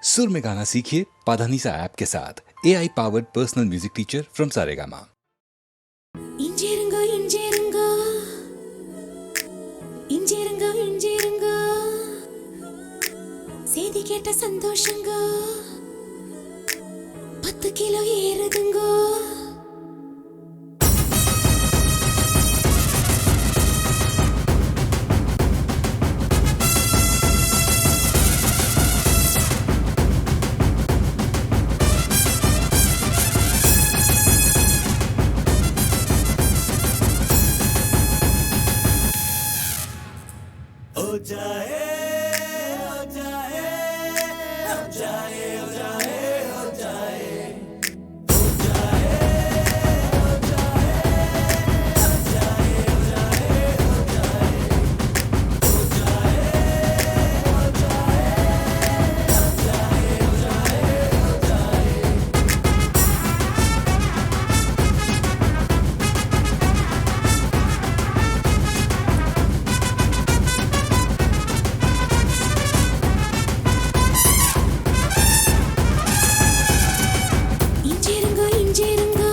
सुर में गाना सीखिए पाधानीसा ऐप के साथ AI powered personal music teacher from Saregama. इंजेरुंगो इंजेरुंगो इंजेरुंगो इंजेरुंगो சேதி கேட்ட சந்தோஷங்கோ 10 கிலோ ஏறுதுங்கோ हो जाए हो जाए हो जाए हो जाए हो जाए हो जाए हो जाए हो जाए हो जाए हो जाए हो जाए हो जाए हो जाए हो जाए इंजेरुंगो इंजेरुंगो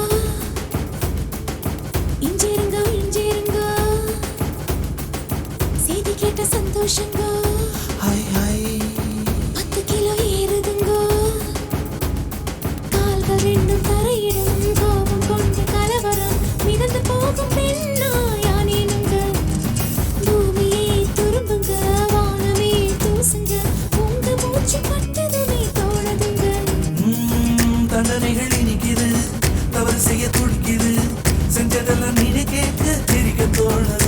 इंजेरुंगो इंजेरुंगो சேதி கேட்ட சந்தோஷங்கோ हाय हाय 10 கிலோ ஏறுதுங்கோ கால்கள் ரெண்டும் தரையிடும் கோபம் கொண்டு கலவரம் மிதந்து போகும் பெண்ணா யானேனுங்க பூமியே துரும்புங்க வானமே தூசுங்க உங்க மூச்சு பட்டதுமே தோணுதுங்க தண்டனைகள் இனிக்குது தவறு செய்ய துடிக்குது செஞ்சதெல்லாம் நீனே கேட்க தெரிக்க தோணுது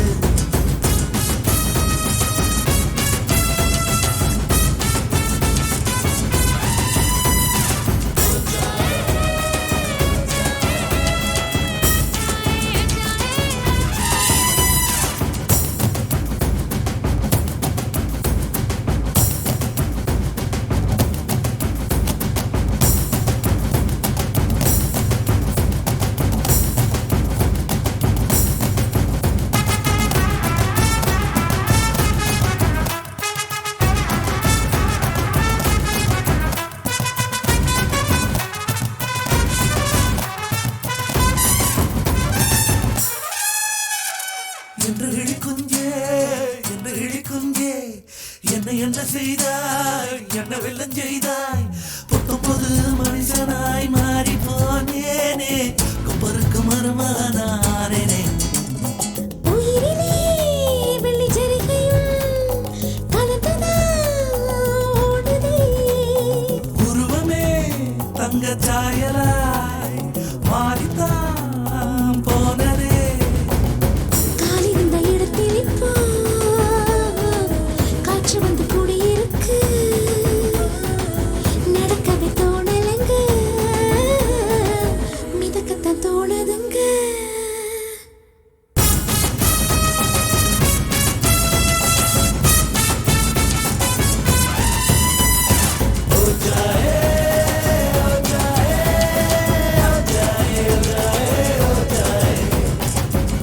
என்று இழிக்குஞ்சே என்று இழிக்குஞ்சே என்னை என்ன செய்தாய் என்ன வெள்ளம் செய்தாய் 19 மனுஷனாய் மாறி போனேனே கொப்பருக்கு மருமானானேனே உயிரிலே வெள்ளி ஜரிகையும் கலந்ததா ஓடுதே உருவமே தங்க சாயலாய் மாறித்தான் போனதே காலிருந்த இடத்தில் இப்போ காற்று வந்து கூடியிருக்கு நடக்கவே தோணலங்க மிதக்கத்தான் தோணுதுங்க हो जाए हो जाए हो जाए हो जाए हो जाए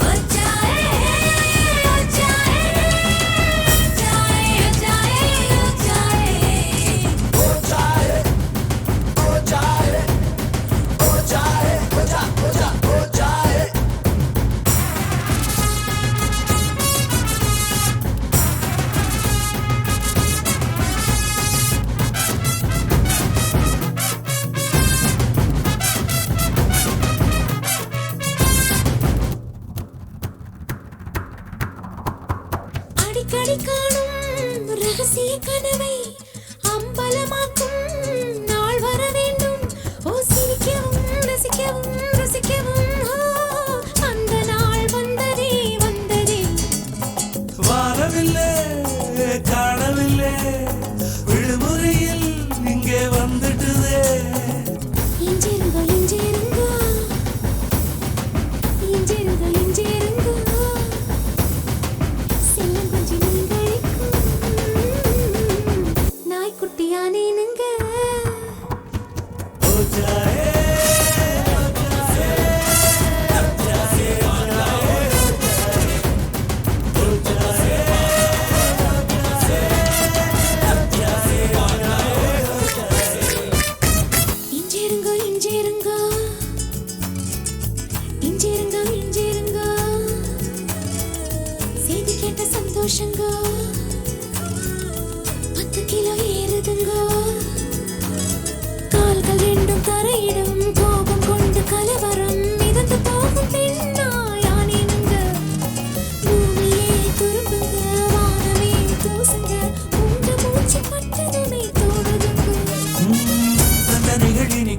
हो जाए हो जाए हो जाए हो जाए हो जाए हो जाए हो जाए हो जा हो जा हो जाए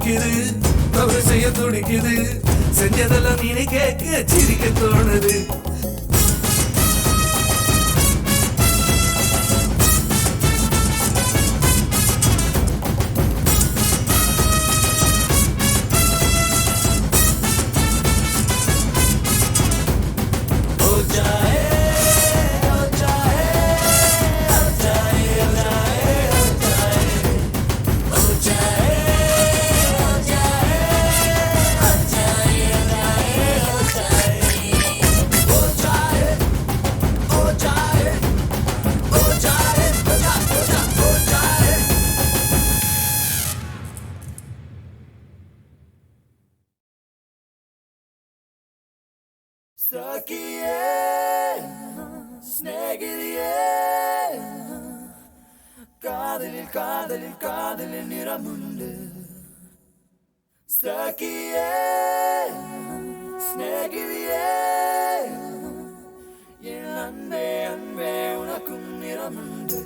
துடிக்குது தவறு செய்ய துடிக்குது செஞ்சதெல்லாம் நீனை கேட்க சிரிக்க தோணுது Sakiye, snegiriye, kadalil niramundu. Sakiye, snegiriye, yen anbe unakun niramundu.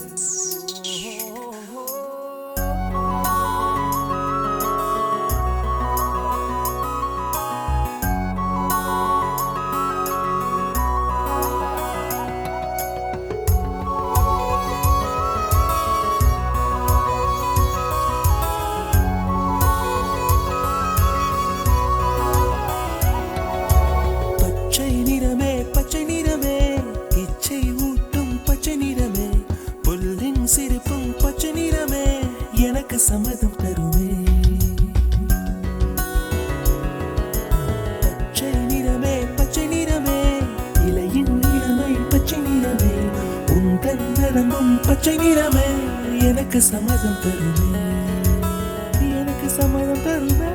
சம்மதம் தருவே பச்சை நிறமே இலையின் நிறமை பச்சை நிறமே உந்தன் நரம்பும் பச்சை நிறமே எனக்கு சம்மதம் தருவே எனக்கு சம்மதம் தருவே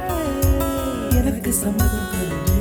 எனக்கு சம்மதம் தருவே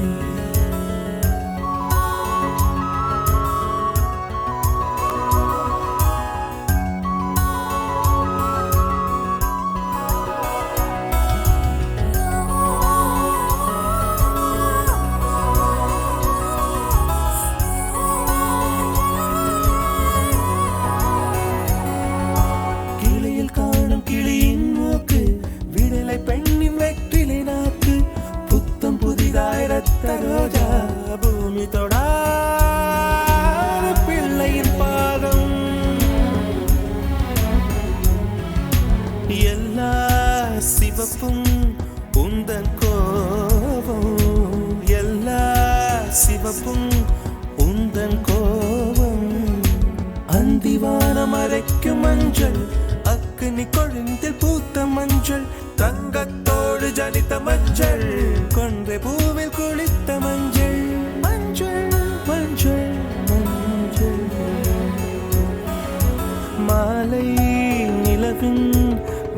பிள்ளையின் பாதம் எல்லா சிவப்பும் உந்தன் கோபம் எல்லா சிவப்பும் உந்தன் கோபம் அந்திவானம் அரைக்கும் மஞ்சள் அக்னி கொழுந்தில் பூத்த மஞ்சள் தங்கத்தோடு ஜனித்த மஞ்சள் கொன்றை பூவில் குளித்த மஞ்சள் மஞ்சள் மஞ்சள் மஞ்சள் மாலை நிலவின்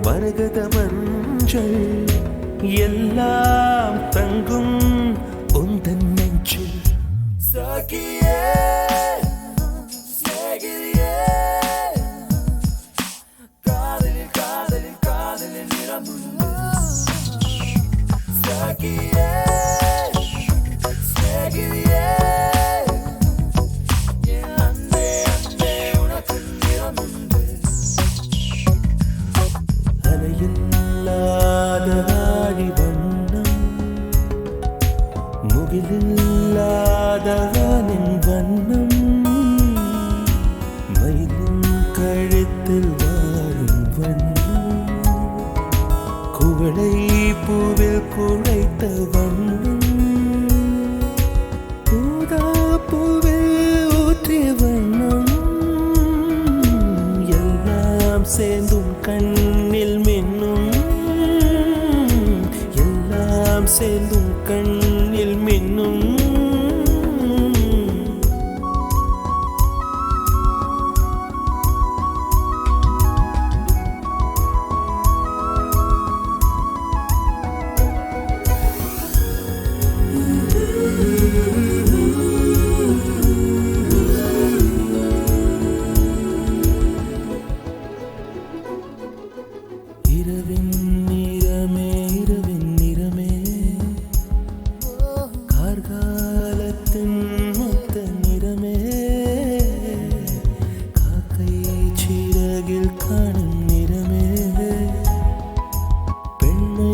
மரகத மஞ்சள் எல்லாம் தங்கும் உந்தன் நெஞ்சில் சாகியே முகிலில்லாதவனின் வண்ணம் மயிலின் கழுத்தில் வாழும் வண்ணம் குவளை பூவில் குழைத்த வண்ணம் ஊதா பூவில் ஊற்றிய வண்ணம் எல்லாம் சேர்ந்தும் கண்ணில் மின்னும் எல்லாம் சேர்ந்தும் கண்ணில் மின்னும் இரவின் நிறமே கார்காலத்தின் மொத்த நிறமே காக்கை சிறகில் காணும் நிறமே பெண்ணை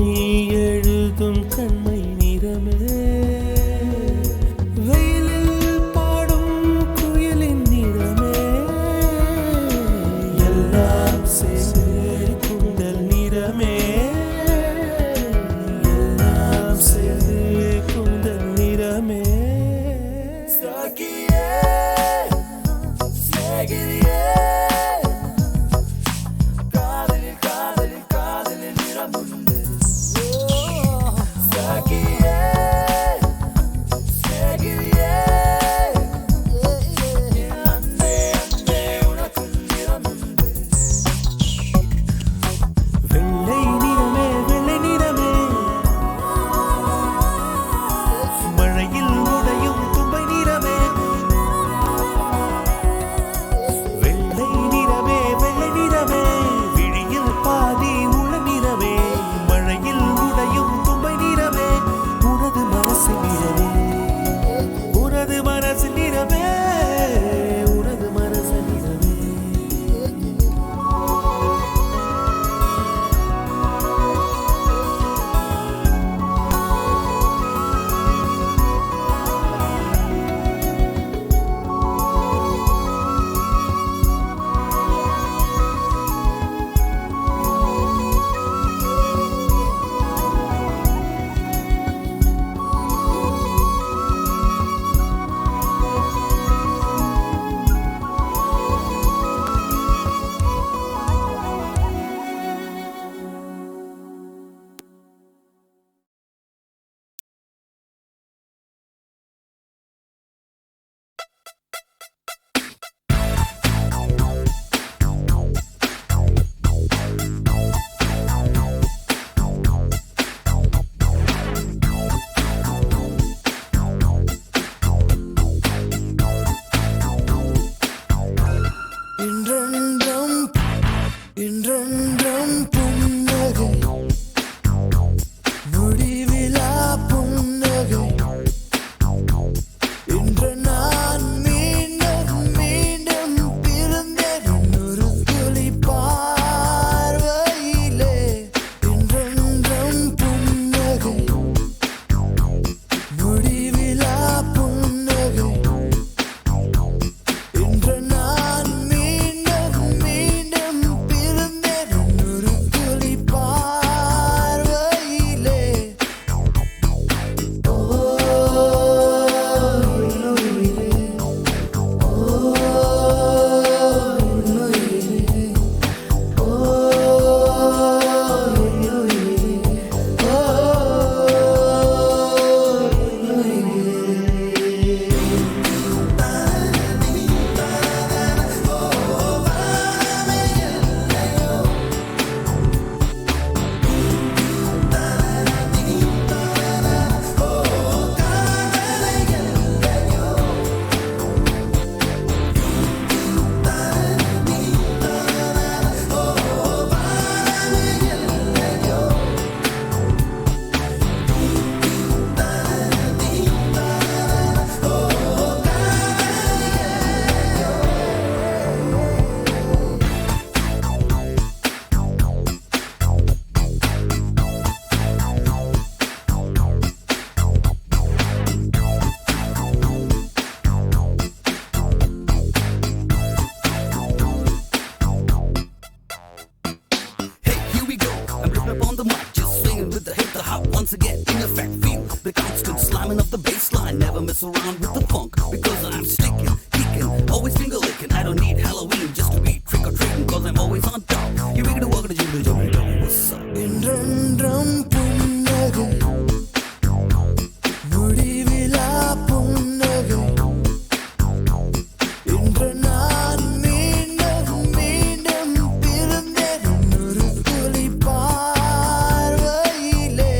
on the mic, just swinging with the hip, the hop once again. In effect, feel the constant slamming of the bass line. Never mess around with the funk because I'm sticking, kicking, always finger licking. I don't need Halloween just to be trick or treating because I'm always on top. You ready to walk to jump, what's up? என்றென்றும் புன்னகை முடிவிலா புன்னகை இன்று நான் மீண்டும் மீண்டும் பிறந்தேன் ஒரு துளி பார்வையிலே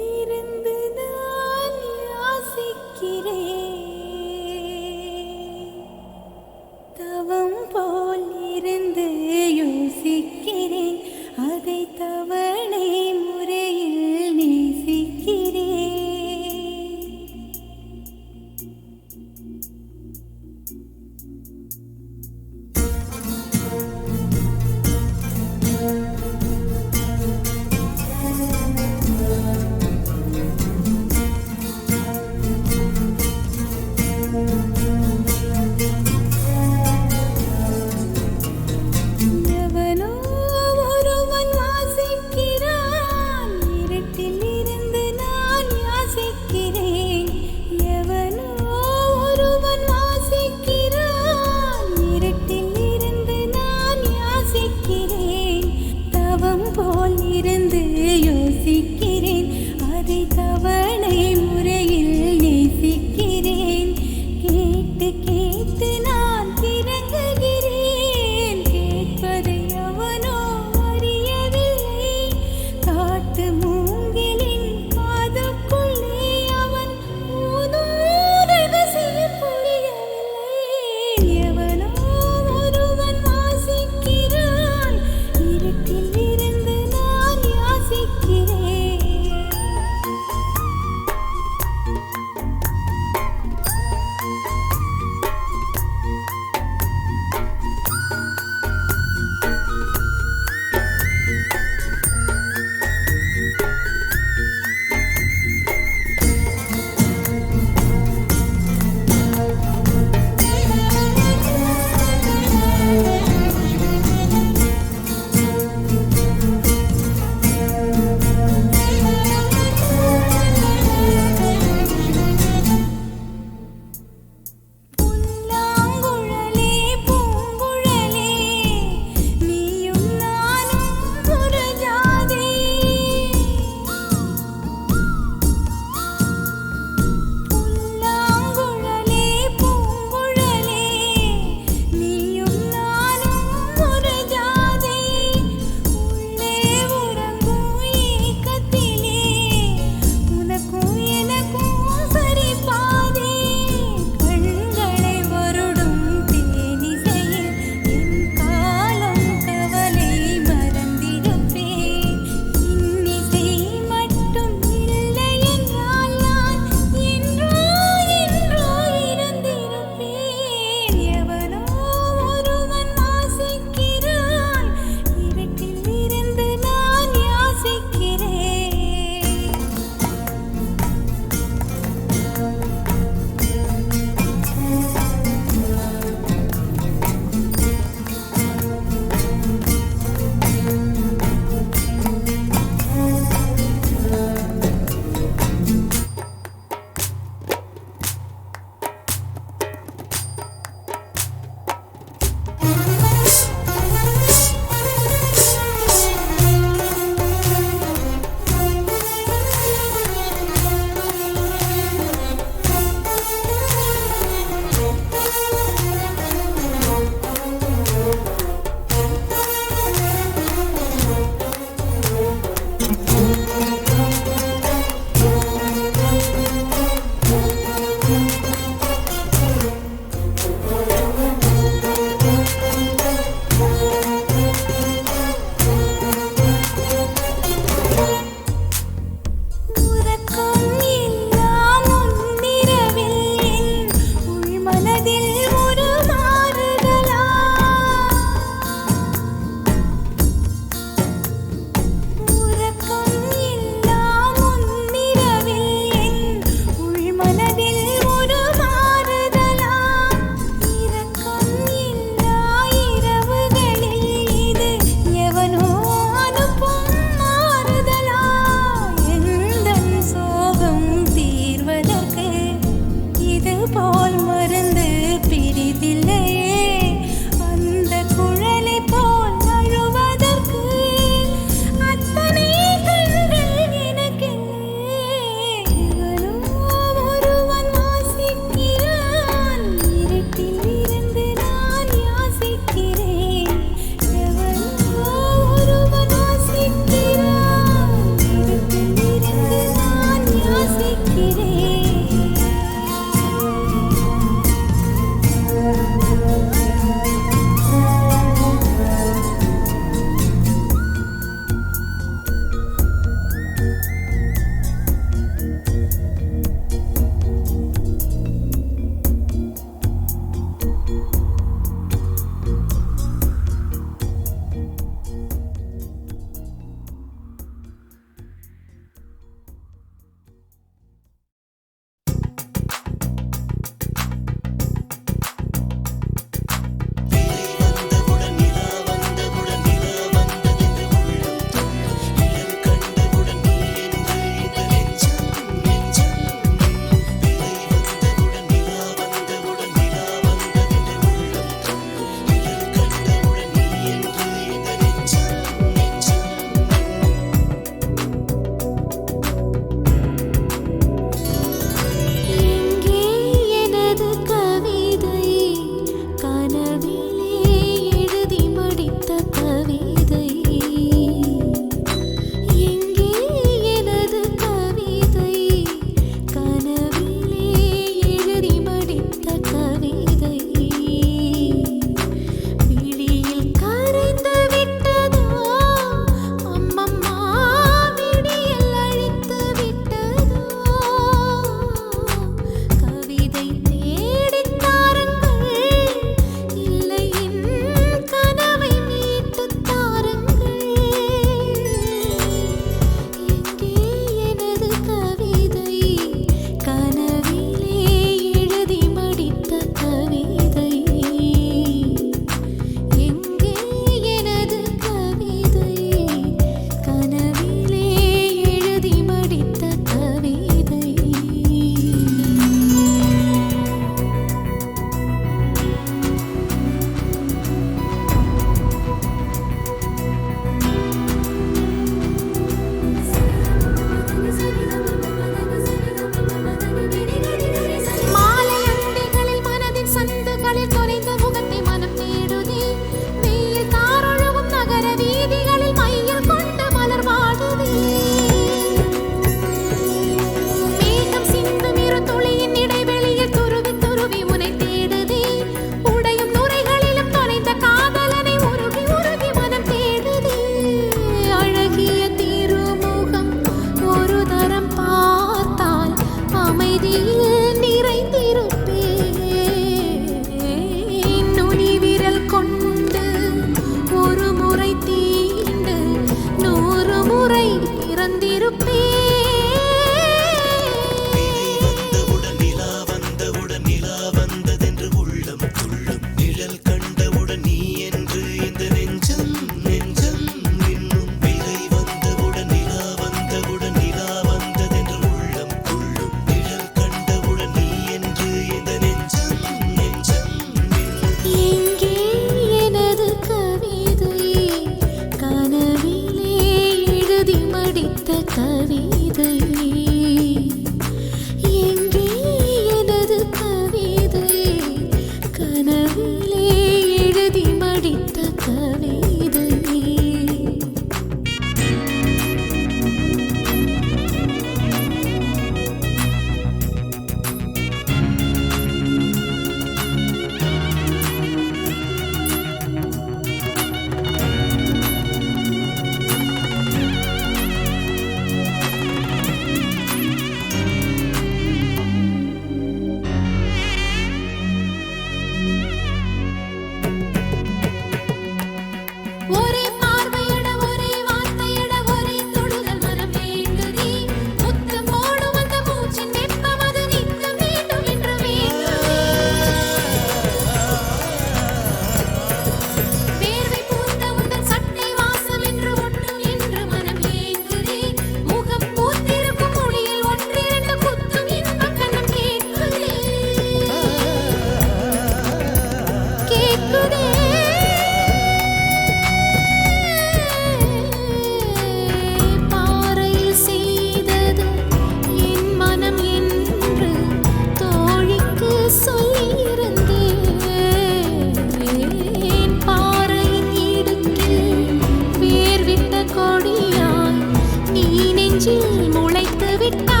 நெஞ்சில் முளைத்து விட்டாய்.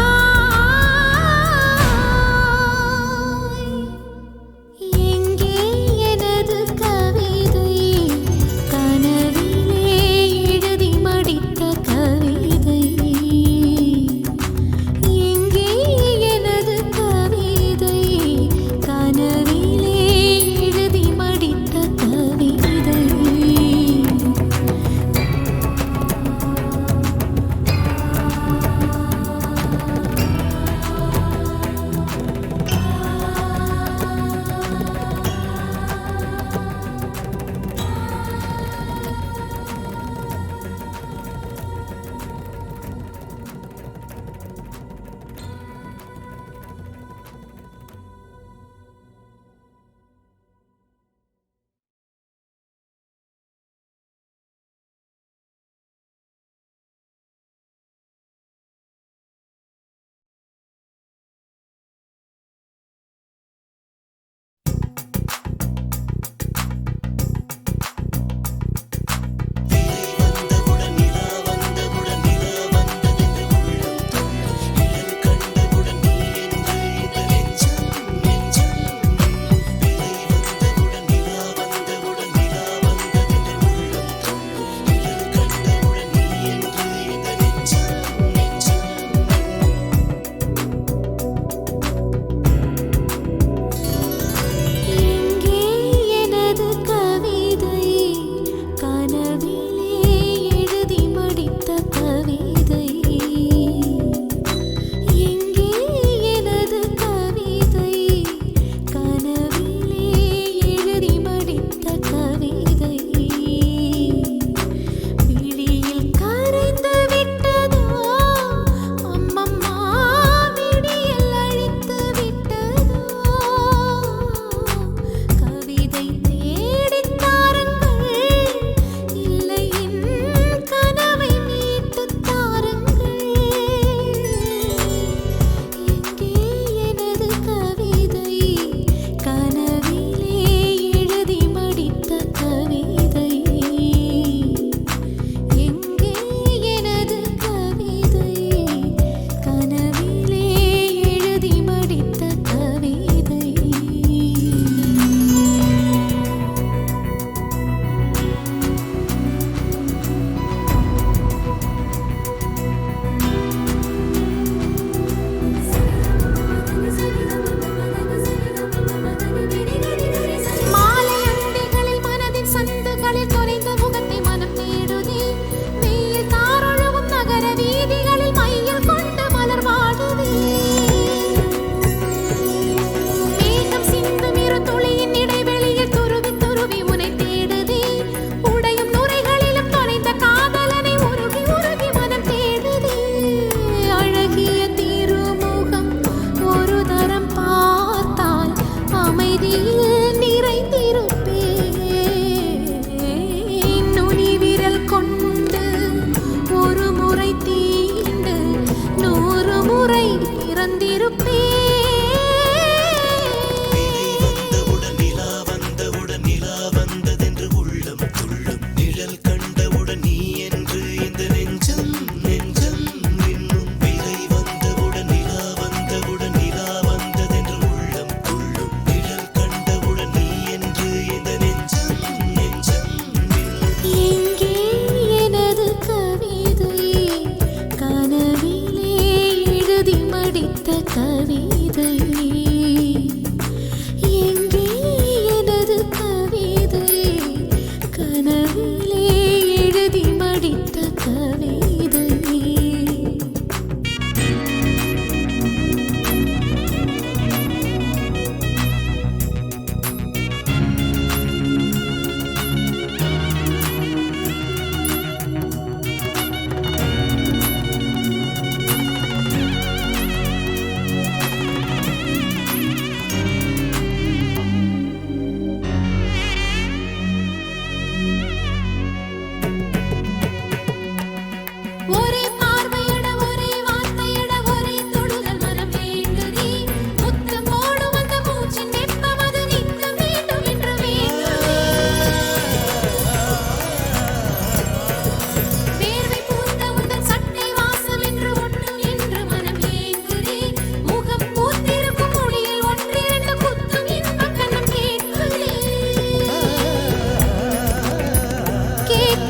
எங்கே எனது கவிதை, கனவிலே எழுதி மடித்த கவிதை. எங்கே எனது கவிதை, கனவிலே எழுதி மடித்த கவிதை.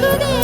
கேக்குதே